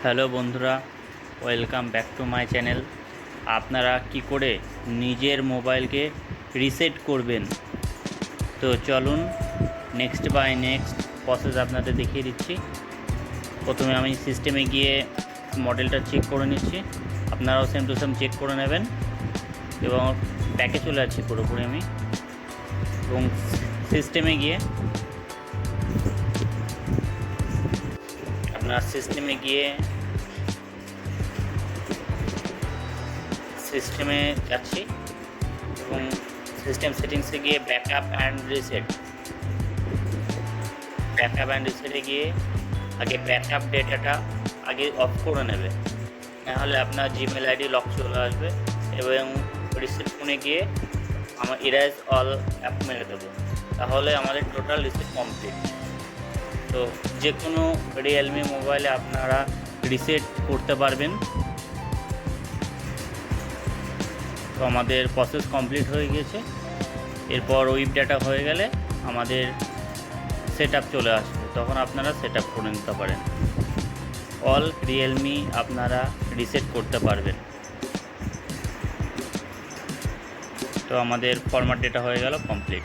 Hello বন্ধুরা, welcome back to my channel. আপনারা কি করে নিজের মোবাইলকে রিসেট করবেন, তো চলুন নেক্সট বাই নেক্সট প্রসেস আপনাদের দেখিয়ে দিচ্ছি। প্রথমে আমি সিস্টেমে গিয়ে মডেলটা চেক করে নিচ্ছি। আপনারাও সেম টু সেম চেক করে নেবেন এবং ব্যাকে চলে যাচ্ছি পুরোপুরি আমি। এবং সিস্টেমে গিয়ে আপনার সিস্টেমে যাচ্ছি এবং সিস্টেম সেটিংসে গিয়ে ব্যাকআপ অ্যান্ড রিসেটে গিয়ে আগে ব্যাকআপ ডেটাটা আগে অফ করে নেবে, নাহলে আপনার জিমেল আইডি লক চলে আসবে। এবং রিসেট ফোনে গিয়ে আমার ইরেজ অল অ্যাপ মেরে দেবো, তাহলে আমাদের টোটাল রিসেট কমপ্লিট। তো যে কোনো রিয়েলমি মোবাইলে আপনারা রিসেট করতে পারবেন। তো আমাদের প্রসেস কমপ্লিট হয়ে গিয়েছে। এরপর ওয়েব ডাটা হয়ে গেলে আমাদের সেট আপ চলে আসবে, তখন আপনারা সেট আপ করে নিতে পারেন। অল রিয়েলমি আপনারা রিসেট করতে পারবেন। তো আমাদের ফরম্যাট ডেটা হয়ে গেল কমপ্লিট।